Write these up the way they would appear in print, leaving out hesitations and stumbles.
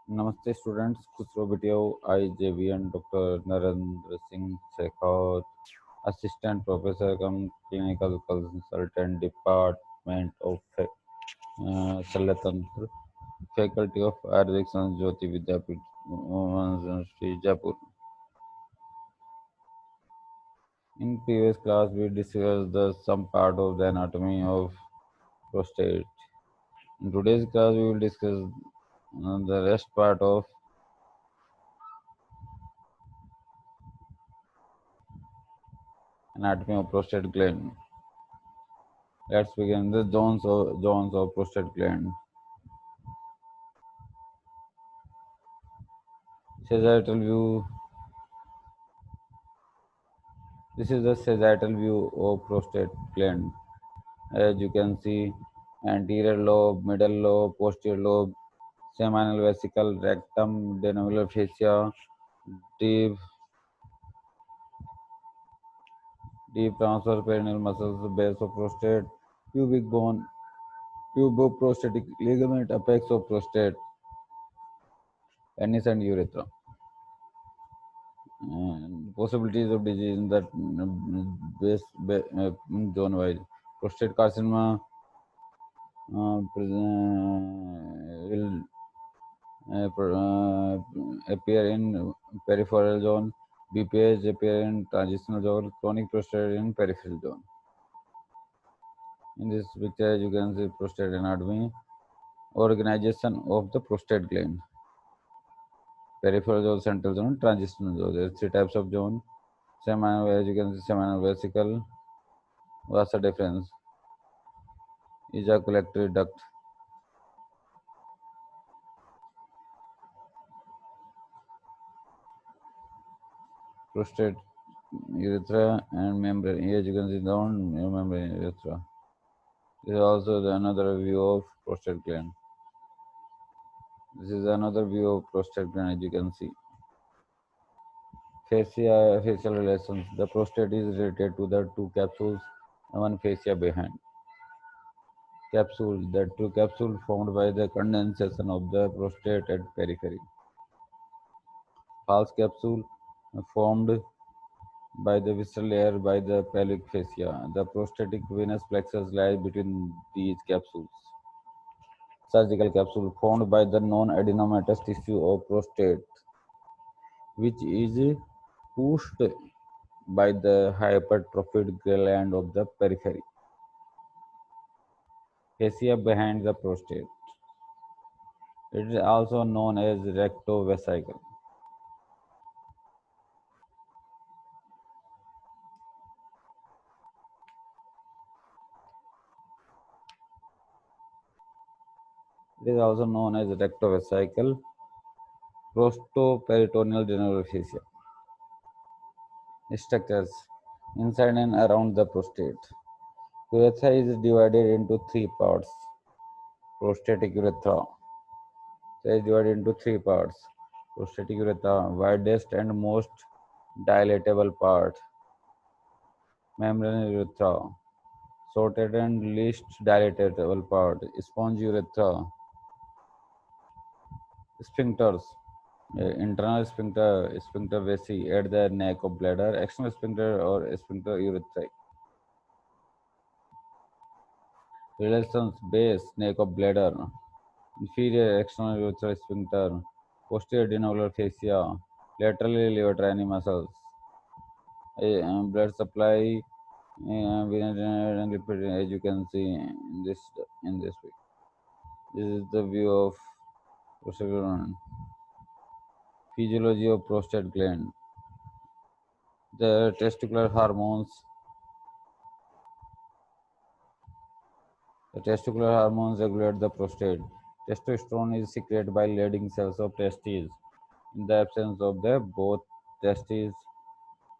Namaste students, Khusro Bitiyo, IJVN Dr. Narendra Singh Shekhawat, Assistant Professor cum Clinical Consultant Department of Shalatantra, Faculty of Ayurvedic Science Jyoti Vidyapit, University Jaipur. In previous class, we discussed some part of the anatomy of prostate. In today's class, we will discuss the rest part of anatomy of prostate gland. Let's begin the zones of prostate gland. Sagittal view. This is the sagittal view of prostate gland. As you can see, anterior lobe, middle lobe, posterior lobe, seminal vesicle, rectum, denominal fascia, deep, deep transverse perineal muscles, base of prostate, pubic bone, puboprostatic ligament, apex of prostate, penis and urethra. And possibilities of disease in that zone wise. Prostate carcinoma will appear in peripheral zone. BPH appear in transitional zone. Chronic prostate in peripheral zone. In this picture, you can see prostate anatomy, organization of the prostate gland. Peripheral zone, central zone, transitional zone. There are three types of zone. Seminal, as you can see, seminal vesicle. What's the difference? Ejaculatory duct, prostate, urethra, and membrane. Here you can see down membrane urethra. This is also another view of prostate gland. This is another view of prostate gland, as you can see. Facial relations. The prostate is related to the two capsules and one fascia behind. Capsule. The two capsule formed by the condensation of the prostate at periphery. False capsule formed by the visceral layer by the pelvic fascia. The prostatic venous plexus lies between these capsules. Surgical capsule formed by the non-adenomatous tissue of prostate, which is pushed by the hypertrophied gland of the periphery. Fascia behind the prostate. It is also known as rectovesicle. It is also known as rectovesicle, prostoperitoneal general fascia. Structures inside and around the prostate. Urethra is divided into three parts. Prostatic urethra is divided into three parts. Prostatic urethra, widest and most dilatable part. Membranous urethra, shortest and least dilatable part. Sponge urethra, sphincters. Internal sphincter vesi at the neck of bladder. External sphincter or sphincter urethrae. Relations base, neck of bladder. Inferior external urethral sphincter, posterior adenoviral fascia, laterally levatrine muscles, blood supply, and lipid, as you can see in this way. This is the view of prostate gland. Physiology of prostate gland. The testicular hormones. The testicular hormones regulate the prostate. Testosterone is secreted by Leydig cells of testes. In the absence of the both testes,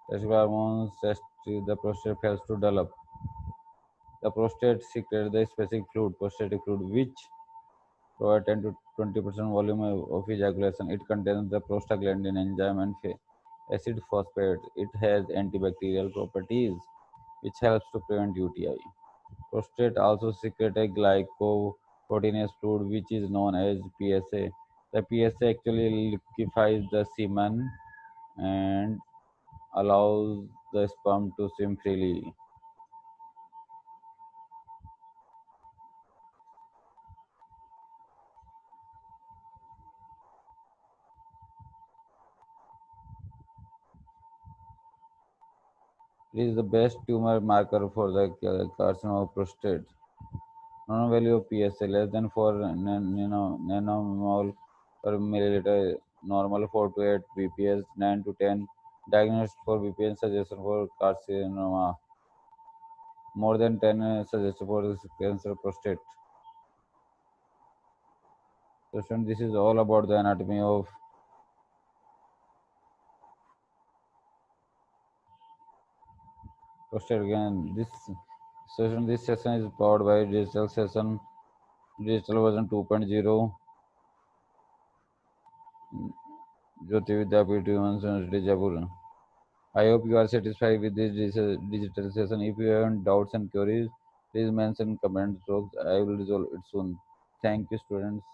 testicular hormones, the prostate fails to develop. The prostate secretes the specific fluid, prostatic fluid, which provides 10 to 20% volume of ejaculation. It contains the prostaglandin enzyme and acid phosphate. It has antibacterial properties, which helps to prevent UTI. Prostate also secretes a glycoproteinase fluid, which is known as PSA. The PSA actually liquefies the semen and allows the sperm to swim freely. It is the best tumor marker for the carcinoma of prostate. Normal value of PSA less than 4 nanomole per milliliter, normal 4 to 8 bps, 9 to 10 diagnosed for BPN suggestion for carcinoma, more than 10 suggested for cancer prostate. So students, this is all about the anatomy of prostate gland. This session is powered by digital version 2.0, Jyoti Vidyapith Women's University Jaipur. I hope you are satisfied with this digital session. If you have doubts and queries, please mention comment box. I will resolve it soon. Thank you, students.